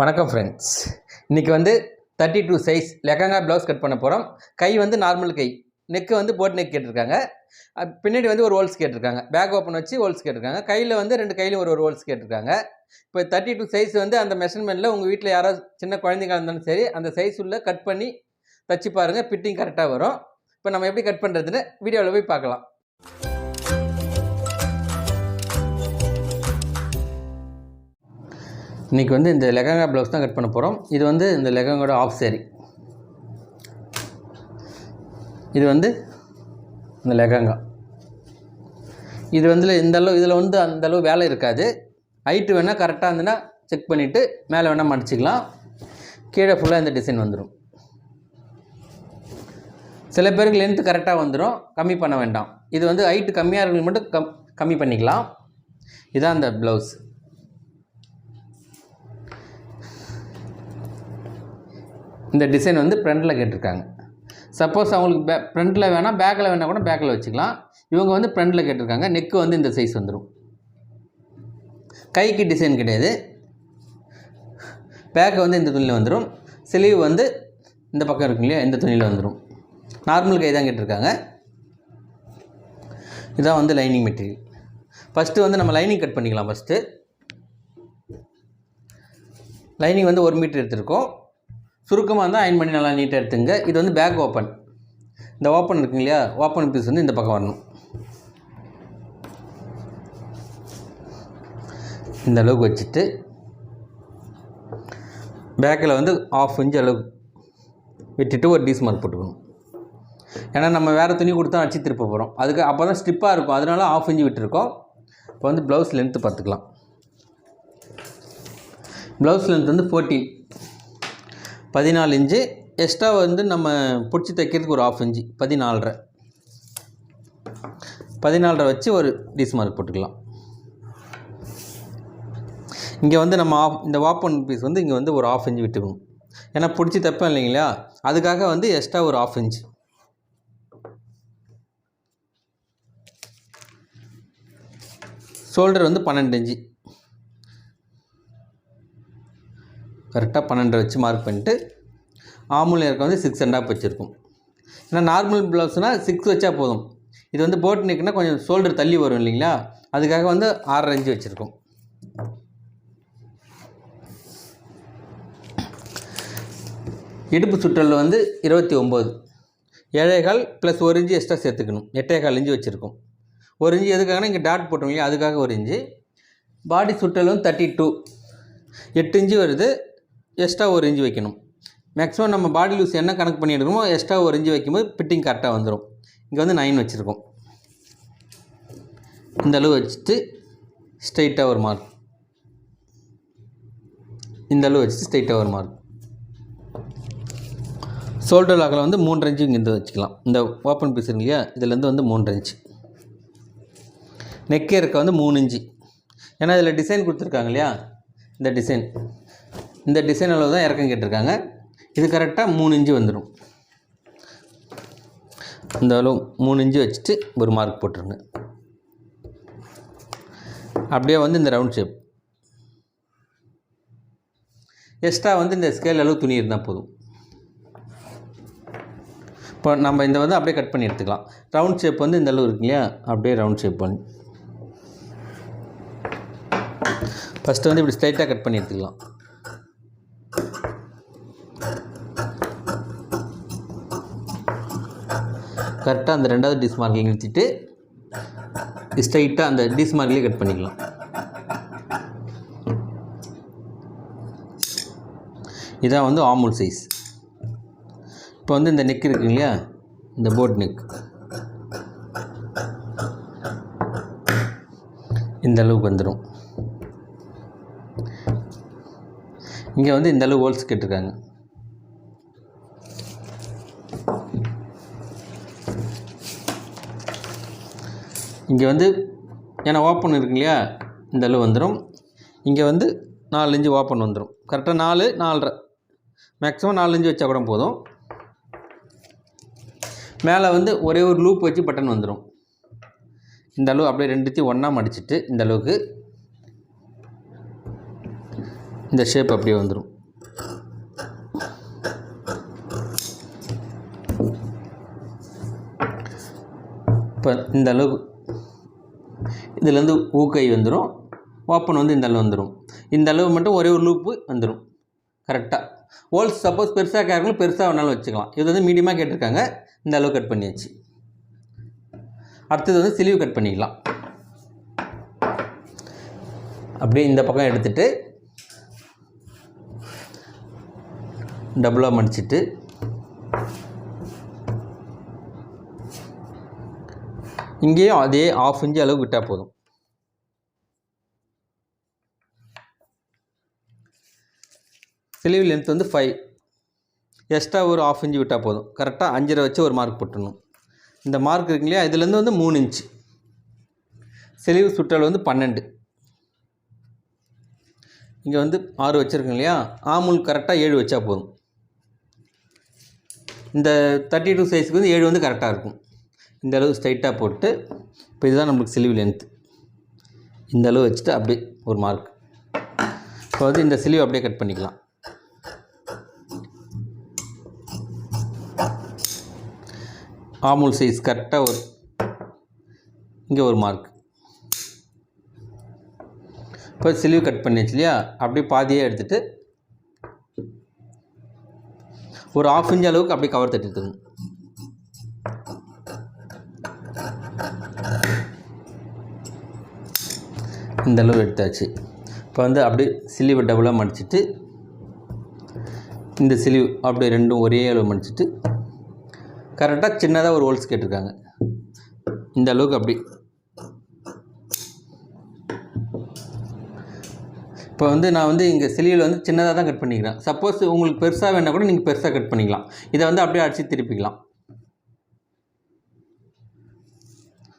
வணக்கம் ஃப்ரெண்ட்ஸ். இன்றைக்கி வந்து 32 சைஸ் லெஹங்கா ப்ளவுஸ் கட் பண்ண போகிறோம். கை வந்து நார்மல் கை, நெக்கு வந்து போட் நெக் கேட்டிருக்காங்க. பின்னாடி வந்து ஒரு ஹோல்ஸ் கேட்டிருக்காங்க. பேக் ஓப்பன் வச்சு ஹோல்ஸ் கேட்டிருக்காங்க. கையில் வந்து 2 கையிலும் ஒரு ஹோல்ஸ் கேட்டிருக்காங்க. இப்போ 32 சைஸ் வந்து அந்த மெஷர்மெண்ட்டில் உங்கள் வீட்டில் யாராவது சின்ன குழந்தைங்க இருந்தாலும் சரி அந்த சைஸ் உள்ள கட் பண்ணி தச்சு பாருங்கள், ஃபிட்டிங் கரெக்டாக வரும். இப்போ நம்ம எப்படி கட் பண்ணுறதுன்னு வீடியோவில் போய் பார்க்கலாம். இன்றைக்கி வந்து இந்த லெஹங்கா ப்ளவுஸ் தான் கட் பண்ண போகிறோம். இது வந்து இந்த லெஹங்காவோட ஆஃப் சேரீ. இது வந்து இந்த லெஹங்கா. இது வந்து இந்த அளவு, இதில் வந்து அந்தளவு வேலை இருக்காது. ஹைட்டு வேணால் கரெக்டாக இருந்துன்னா செக் பண்ணிவிட்டு மேலே வேணால் மடிச்சிக்கலாம். கீழே ஃபுல்லாக இந்த டிசைன் வந்துடும். சில பேருக்கு லென்த்து கரெக்டாக வந்துடும், கம்மி பண்ண வேண்டாம். இது வந்து ஹைட்டு கம்மியாக இருக்கிறது மட்டும் கம்மி பண்ணிக்கலாம். இதுதான் அந்த ப்ளவுஸ். இந்த டிசைன் வந்து ஃப்ரண்ட்டில் கேட்டிருக்காங்க. சப்போஸ் அவங்களுக்கு ஃப்ரண்ட்டில் வேணால் பேக்கில் வேணால் கூட பேக்கில் வச்சுக்கலாம். இவங்க வந்து ஃப்ரண்ட்டில் கேட்டிருக்காங்க. நெக்கு வந்து இந்த சைஸ் வந்துடும். கைக்கு டிசைன் கிடையாது. பேக்கு வந்து இந்த துணியில் வந்துடும். ஸ்லீவ் வந்து இந்த பக்கம் இருக்கு இல்லையா, இந்த துணியில் வந்துடும். நார்மல் கை தான் கேட்டிருக்காங்க. இதான் வந்து லைனிங் மெட்டீரியல். ஃபஸ்ட்டு வந்து நம்ம லைனிங் கட் பண்ணிக்கலாம். ஃபஸ்ட்டு லைனிங் வந்து 1 மீட்டர் எடுத்துருக்கோம். சுருக்கமாக இருந்தால் அயன் பண்ணி நல்லா நீட்டாக எடுத்துங்க. இது வந்து பேக் ஓப்பன். இந்த ஓப்பன் இருக்குங்க இல்லையா, ஓப்பன் பீஸ் வந்து இந்த பக்கம் வரணும். இந்த அளவுக்கு வச்சுட்டு பேக்கில் வந்து 1/2 இன்ச் அளவுக்கு விட்டுட்டு ஒரு டீஸ் மார்க் போட்டுக்கணும். ஏன்னா நம்ம வேறு துணி கொடுத்தா அடிச்சு திருப்ப போகிறோம். அதுக்கு அப்போ தான் ஸ்டிப்பாக இருக்கும். அதனால 1/2 இன்ச் விட்டுருக்கோம். இப்போ வந்து ப்ளவுஸ் லென்த்து பார்த்துக்கலாம். ப்ளவுஸ் லென்த் வந்து 14 இன்ச்சு. எக்ஸ்ட்ரா வந்து நம்ம பிடிச்சி தைக்கிறதுக்கு ஒரு 1/2 இன்ச்சு 14.5 வச்சு ஒரு டீஸ் மார்க் போட்டுக்கலாம். இங்கே வந்து நம்ம இந்த ஓப்பன் பீஸ் வந்து இங்கே வந்து ஒரு 1/2 இன்ச்சு விட்டுக்கணும். ஏன்னா பிடிச்சி தைப்பேன் இல்லைங்களா, அதுக்காக வந்து எக்ஸ்ட்ரா ஒரு 1/2 இன்ச்சு. ஷோல்டர் வந்து 12 இன்ச்சு. கரெக்டாக 12 வச்சு மார்க் பண்ணிவிட்டு ஆமுல் ஏற்க வந்து 6 1/2 வச்சுருக்கும். ஏன்னா நார்மல் ப்ளவுஸ்னால் 6 வச்சா போதும். இது வந்து போட் நெக்னா கொஞ்சம் ஷோல்டர் தள்ளி வரும் இல்லைங்களா, அதுக்காக வந்து 6.5 இன்ச்சு வச்சுருக்கோம். இடுப்பு சுற்றல் வந்து 29, 7.25 ப்ளஸ் 1 இன்ச்சு எக்ஸ்ட்ரா சேர்த்துக்கணும். 8.25 இன்ச்சு வச்சுருக்கோம். 1 இன்ச்சு எதுக்காகனா இங்கே டாட் போட்டோம் இல்லையா, அதுக்காக 1 இன்ச்சு. பாடி சுற்றல் வந்து 32, 8 இன்ச்சு வருது. எக்ஸ்ட்ரா 1 இன்ச்சு வைக்கணும். மேக்ஸிமம் நம்ம பாடி லூஸ் என்ன கணக்கு பண்ணி எடுக்கணுமோ எக்ஸ்ட்ரா 1 இன்ச்சு வைக்கும்போது ஃபிட்டிங் கரெக்டாக வந்துடும். இங்கே வந்து 9 வச்சுருக்கோம். இந்த அளவு வச்சுட்டு ஸ்ட்ரைட்டாக ஒரு மார்க். இந்த அளவு வச்சுட்டு ஸ்ட்ரைட்டாக ஒரு மார்க். ஷோல்டர் லாக்கில் வந்து 3 இன்ச்சு இங்கே வச்சுக்கலாம். இந்த ஓப்பன் பீஸ் இருக்கு இல்லையா, இதுலேருந்து வந்து 3 இன்ச்சு. நெக்கே இருக்க வந்து 3 இன்ச்சு. ஏன்னா இதில் டிசைன் கொடுத்துருக்காங்க இல்லையா, இந்த டிசைன் அளவு தான் இறக்கம் கேட்டிருக்காங்க. இது கரெக்டாக 3 இன்ச்சு வந்துடும். இந்த அளவு 3 இன்ச்சு வச்சுட்டு ஒரு மார்க் போட்டுருங்க. அப்படியே வந்து இந்த ரவுண்ட் ஷேப். எக்ஸ்ட்ரா வந்து இந்த ஸ்கேல் அளவு துணி இருந்தால் போதும். இப்போ நம்ம இந்த வந்து அப்படியே கட் பண்ணி எடுத்துக்கலாம். ரவுண்ட் ஷேப் வந்து இந்த அளவு இருக்கு இல்லையா, அப்படியே ரவுண்ட் ஷேப் பண்ணி ஃபஸ்ட்டு வந்து இப்படி ஸ்ட்ரைட்டாக கட் பண்ணி எடுத்துக்கலாம். கரெக்டாக அந்த 2வது டீஸ் மார்க்கில் நிறுத்திட்டு ஸ்ட்ரைட்டாக அந்த டீஸ் மார்க்லேயே கட் பண்ணிக்கலாம். இதான் வந்து ஆமுல் சைஸ். இப்போ வந்து இந்த நெக் இருக்கு இல்லையா, இந்த போட் நெக் இந்த அளவுக்கு வந்துடும். இங்கே வந்து இந்த அளவு ஹோல்ஸ் கேட்டிருக்காங்க. இங்கே வந்து ஏன்னா ஓப்பன் இருக்கு இல்லையா, இந்த அளவு வந்துடும். இங்கே வந்து 4 இன்ச்சு ஓப்பன் வந்துடும். கரெக்டாக 4, 4.5 மேக்ஸிமம் 4 இன்ச்சு வச்சா கூட போதும். மேலே வந்து ஒரே ஒரு லூப் வச்சு பட்டன் வந்துடும். இந்த அளவு அப்படியே ரெண்டுத்தையும் ஒன்றா மடிச்சிட்டு இந்த அளவுக்கு இந்த ஷேப் அப்படியே வந்துடும். இப்போ இந்த அளவு இதுலேருந்து ஊக்கை வந்துடும், ஓப்பன் வந்து இந்த அளவு வந்துடும். இந்த அளவு மட்டும் ஒரே ஒரு லூப்பு வந்துடும் கரெக்டாக. ஹோல்ஸ் சப்போஸ் பெருசாக கேட்கணும், பெருசாக வேணாலும் வச்சுக்கலாம். இது வந்து மீடியமாக கேட்டிருக்காங்க, இந்த அளவு கட் பண்ணியாச்சு. அடுத்தது வந்து ஸ்லீவ் கட் பண்ணிக்கலாம். அப்படியே இந்த பக்கம் எடுத்துகிட்டு டபுளாக மடிச்சுட்டு இங்கேயும் அதே 1/2 இன்ச் அளவு விட்டால் போதும். ஸ்லீவ் லென்த் வந்து 5, எக்ஸ்ட்ரா ஒரு 1/2 இன்ச் விட்டால் போதும். கரெக்டாக 5.5 வச்சு ஒரு மார்க் போட்டுடணும். இந்த மார்க் இருக்கு இல்லையா, இதுலேருந்து வந்து 3 இன்ச். ஸ்லீவ் சுற்றளவு வந்து 12. இங்கே வந்து 6 வச்சுருக்கோம் இல்லையா, ஆமுல் கரெக்டாக 7 வச்சா போதும். இந்த 32 சைஸுக்கு வந்து 7 வந்து கரெக்டாக இருக்கும். இந்த அளவு ஸ்ட்ரைட்டாக போட்டு, இப்போ இதுதான் நம்மளுக்கு ஸ்லீவ் லென்த். இந்த அளவு வச்சுட்டு அப்படியே ஒரு மார்க். இப்போ வந்து இந்த ஸ்லீவ் அப்படியே கட் பண்ணிக்கலாம். ஆமுல் சைஸ் கரெக்டாக இங்கே ஒரு மார்க். இப்போ ஸ்லீவ் கட் பண்ணிச்சு இல்லையா, அப்படியே பாதியே எடுத்துகிட்டு ஒரு 1/2 இன்ச் அளவுக்கு அப்படியே கவர் தட்டி எடுத்துக்கணும். இந்த அளவு எடுத்தாச்சு. இப்போ வந்து அப்படியே ஸ்லீவை டபுளாக மடிச்சுட்டு இந்த ஸ்லீவ் அப்படியே ரெண்டும் ஒரே அளவு மடிச்சுட்டு கரெக்டாக சின்னதாக ஒரு ஹோல்ஸ் கேட்டிருக்காங்க, இந்த அளவுக்கு அப்படி. இப்போ வந்து நான் வந்து இங்கே ஸ்லீவில் வந்து சின்னதாக தான் கட் பண்ணிக்கிறேன். சப்போஸ் உங்களுக்கு பெருசாக வேணால் கூட நீங்கள் பெருசாக கட் பண்ணிக்கலாம். இதை வந்து அப்படியே அடித்து திருப்பிக்கலாம்.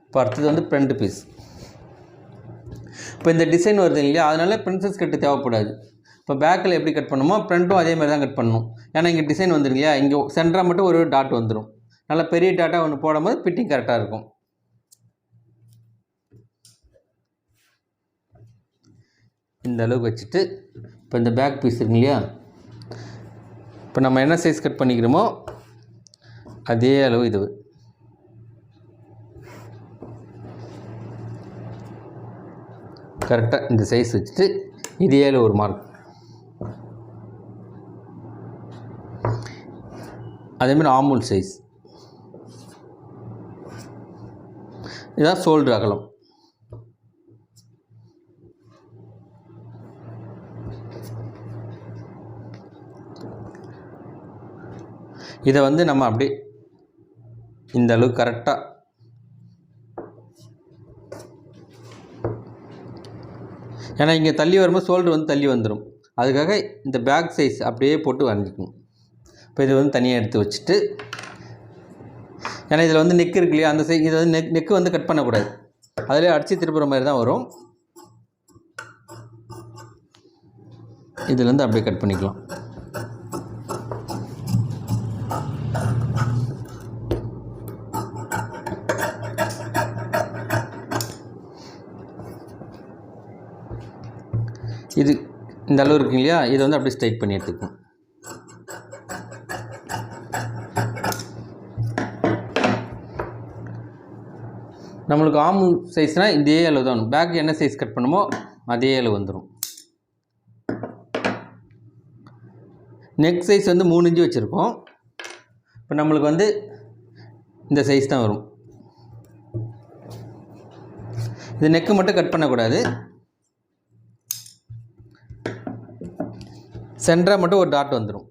இப்போ அடுத்தது வந்து ஃப்ரண்ட் பீஸ். இப்போ இந்த டிசைன் வருது இல்லையா, அதனால் பிரின்சஸ் கட்டு தேவைப்படாது. இப்போ பேக்கில் எப்படி கட் பண்ணுமோ ஃப்ரண்ட்டும் அதே மாதிரி தான் கட் பண்ணணும். ஏன்னா இங்கே டிசைன் வந்துருக்கு இல்லையா, இங்கே சென்டராக மட்டும் ஒரு டாட் வந்துடும். நல்லா பெரிய டாட்டாக ஒன்று போடும்போது ஃபிட்டிங் கரெக்டாக இருக்கும். இந்த அளவுக்கு வச்சுட்டு இப்போ இந்த பேக் பீஸ் இருக்கு இல்லையா, இப்போ நம்ம என்ன சைஸ் கட் பண்ணிக்கிறோமோ அதே அளவு இது கரெக்டாக இந்த சைஸ் வச்சுட்டு இதே அளவு ஒரு மார்க். அதேமாதிரி ஆமுல் சைஸ், இதுதான் ஷோல்டர் அகலம். இதை வந்து நம்ம அப்படியே இந்த அளவு கரெக்டாக ஏன்னா இங்கே தள்ளி வரும்போது ஷோல்டர் வந்து தள்ளி வந்துடும். அதுக்காக இந்த பேக் சைஸ் அப்படியே போட்டு வரைஞ்சிக்கணும். இப்போ இது வந்து தனியாக எடுத்து வச்சுட்டு, ஏன்னா இதில் வந்து நெக் இருக்கு இல்லையா, அந்த சைஸ் இதை வந்து நெக்கு வந்து கட் பண்ணக்கூடாது, அதிலே அடித்து திருப்புற மாதிரி தான் வரும். இதுலேருந்து அப்படியே கட் பண்ணிக்கலாம். இது இந்த அளவு இருக்கு இல்லையா, இதை வந்து அப்படியே ஸ்ட்ரைட் பண்ணி எடுத்துக்கணும். நம்மளுக்கு ஆம் சைஸ்னால் இதே அளவு தான், பேக் என்ன சைஸ் கட் பண்ணுமோ அதே அளவு வந்துடும். நெக் சைஸ் வந்து 3 இன்ச்சு வச்சுருக்கோம். இப்போ நம்மளுக்கு வந்து இந்த சைஸ் தான் வரும். இது நெக்கு மட்டும் கட் பண்ணக்கூடாது, சென்டராக மட்டும் ஒரு டாட் வந்துடும்.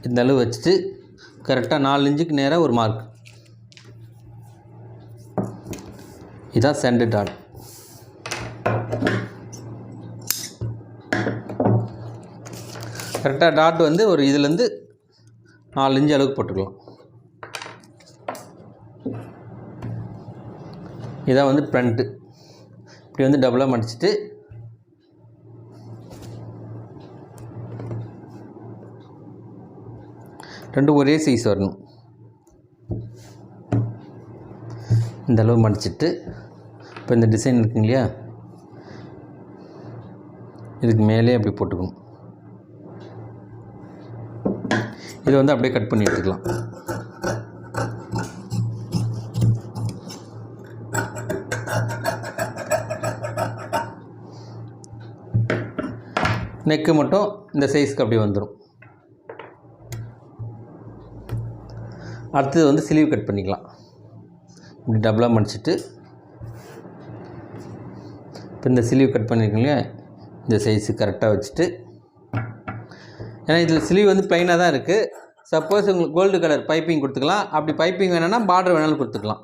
இந்த அளவு வச்சுட்டு கரெக்டாக 4 இன்ச்சுக்கு நேராக ஒரு மார்க். இதுதான் சென்டர் டாட். கரெக்டாக டாட் வந்து ஒரு இதுலேருந்து 4 இன்ச்சு அளவுக்கு போட்டுக்கலாம். இதான் வந்து ஃப்ரண்ட்டு. இப்படி வந்து டபுளாக மடிச்சுட்டு ரெண்டும் ஒரே சைஸ் வரணும். இந்த அளவு மடிச்சிட்டு இப்போ இந்த டிசைன் இருக்குங்க இல்லையா, இதுக்கு மேலே அப்படி போட்டுக்கணும். இதை வந்து அப்படியே கட் பண்ணி எடுத்துக்கலாம். நெக்கு மட்டும் இந்த சைஸ்க்கு அப்படியே வந்துடும். அடுத்தது வந்து ஸ்லீவ் கட் பண்ணிக்கலாம். இப்படி டபுளாக மடிச்சிட்டு இப்போ இந்த ஸ்லீவ் கட் பண்ணியிருக்கீங்க இந்த சைஸு கரெக்டாக வச்சுட்டு, ஏன்னா இதில் ஸ்லீவ் வந்து ப்ளைனாக தான் இருக்குது. சப்போஸ் உங்களுக்கு கோல்டு கலர் பைப்பிங் கொடுத்துக்கலாம். அப்படி பைப்பிங் வேணும்னா பார்டர் வேணாலும் கொடுத்துக்கலாம்.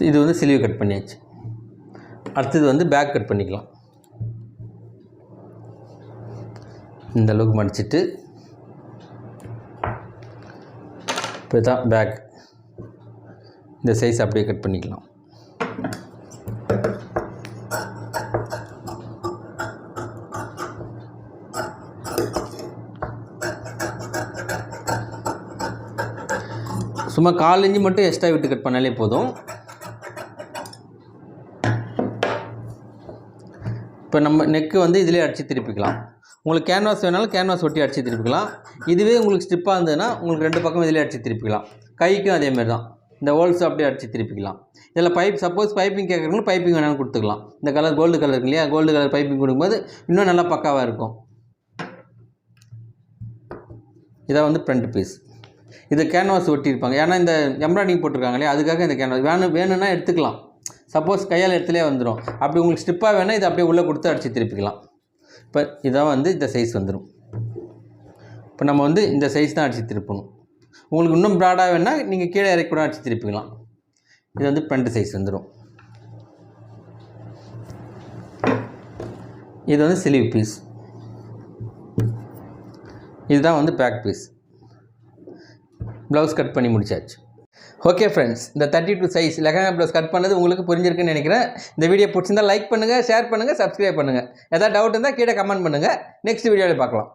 இது வந்து ஸ்லீவ் கட் பண்ணியாச்சு. அடுத்தது வந்து பேக் கட் பண்ணிக்கலாம். இந்த அளவுக்கு மடிச்சிட்டு இப்போ தான் பேக் இந்த சைஸ் அப்படியே கட் பண்ணிக்கலாம். சும்மா 1/4 இன்ச்சு மட்டும் எக்ஸ்ட்ரா விட்டு கட் பண்ணாலே போதும். இப்போ நம்ம நெக்கு வந்து இதிலே அடித்து திருப்பிக்கலாம். உங்களுக்கு கேன்வாஸ் வேணாலும் கேன்வாஸ் ஒட்டி அடித்து திருப்பிக்கலாம். இதுவே உங்களுக்கு ஸ்டிப்பாக இருந்ததுன்னா உங்களுக்கு 2 பக்கம் இதிலே அடித்து திருப்பிக்கலாம். கைக்கும் அதேமாதிரி தான், இந்த ஹோல்ஸ் அப்படியே அடித்து திருப்பிக்கலாம். இதில் சப்போஸ் பைப்பிங் கேட்குறவங்களும் பைப்பிங் வேணாலும் கொடுத்துக்கலாம். இந்த கலர் கோல்டு கலர் இருக்கு இல்லையா, கோல்டு கலர் பைப்பிங் கொடுக்கும்போது இன்னும் நல்லா பக்காவாக இருக்கும். இதான் வந்து ஃப்ரண்ட் பீஸ். இது கேன்வாஸ் ஒட்டியிருப்பாங்க. ஏன்னா இந்த எம்ப்ராய்டிங் போட்டிருக்காங்க இல்லையா, அதுக்காக இந்த கேன்வாஸ் வேணும்னா எடுத்துக்கலாம். சப்போஸ் கையால் இடத்துலேயே வந்துடும். அப்படி உங்களுக்கு ஸ்டிப்பாக வேணால் இதை அப்படியே உள்ளே கொடுத்து அடித்து திருப்பிக்கலாம். இப்போ இதான் வந்து இந்த சைஸ் வந்துடும். இப்போ நம்ம வந்து இந்த சைஸ் தான் அடித்து திருப்பணும். உங்களுக்கு இன்னும் ப்ராடாக வேணால் நீங்கள் கீழே இறக்கி கூட அடித்து திருப்பிக்கலாம். இது வந்து ஃப்ரண்ட் சைஸ் வந்துடும். இது வந்து ஸ்லீவ் பீஸ். இதுதான் வந்து பேக் பீஸ். ப்ளவுஸ் கட் பண்ணி முடிச்சாச்சு. ஓகே ஃப்ரெண்ட்ஸ், இந்த 32 சைஸ் லெஹங்கா ப்ளவுஸ் கட் பண்ணது உங்களுக்கு புரிஞ்சிருக்குன்னு நினைக்கிறேன். இந்த வீடியோ பிடிச்சிருந்தால் லைக் பண்ணுங்கள், ஷேர் பண்ணுங்கள், சப்ஸ்கிரைப் பண்ணுங்கள். எதாவது டவுட் இருந்தால் கீழே கமெண்ட் பண்ணுங்கள். நெக்ஸ்ட் வீடியோவில் பார்க்கலாம்.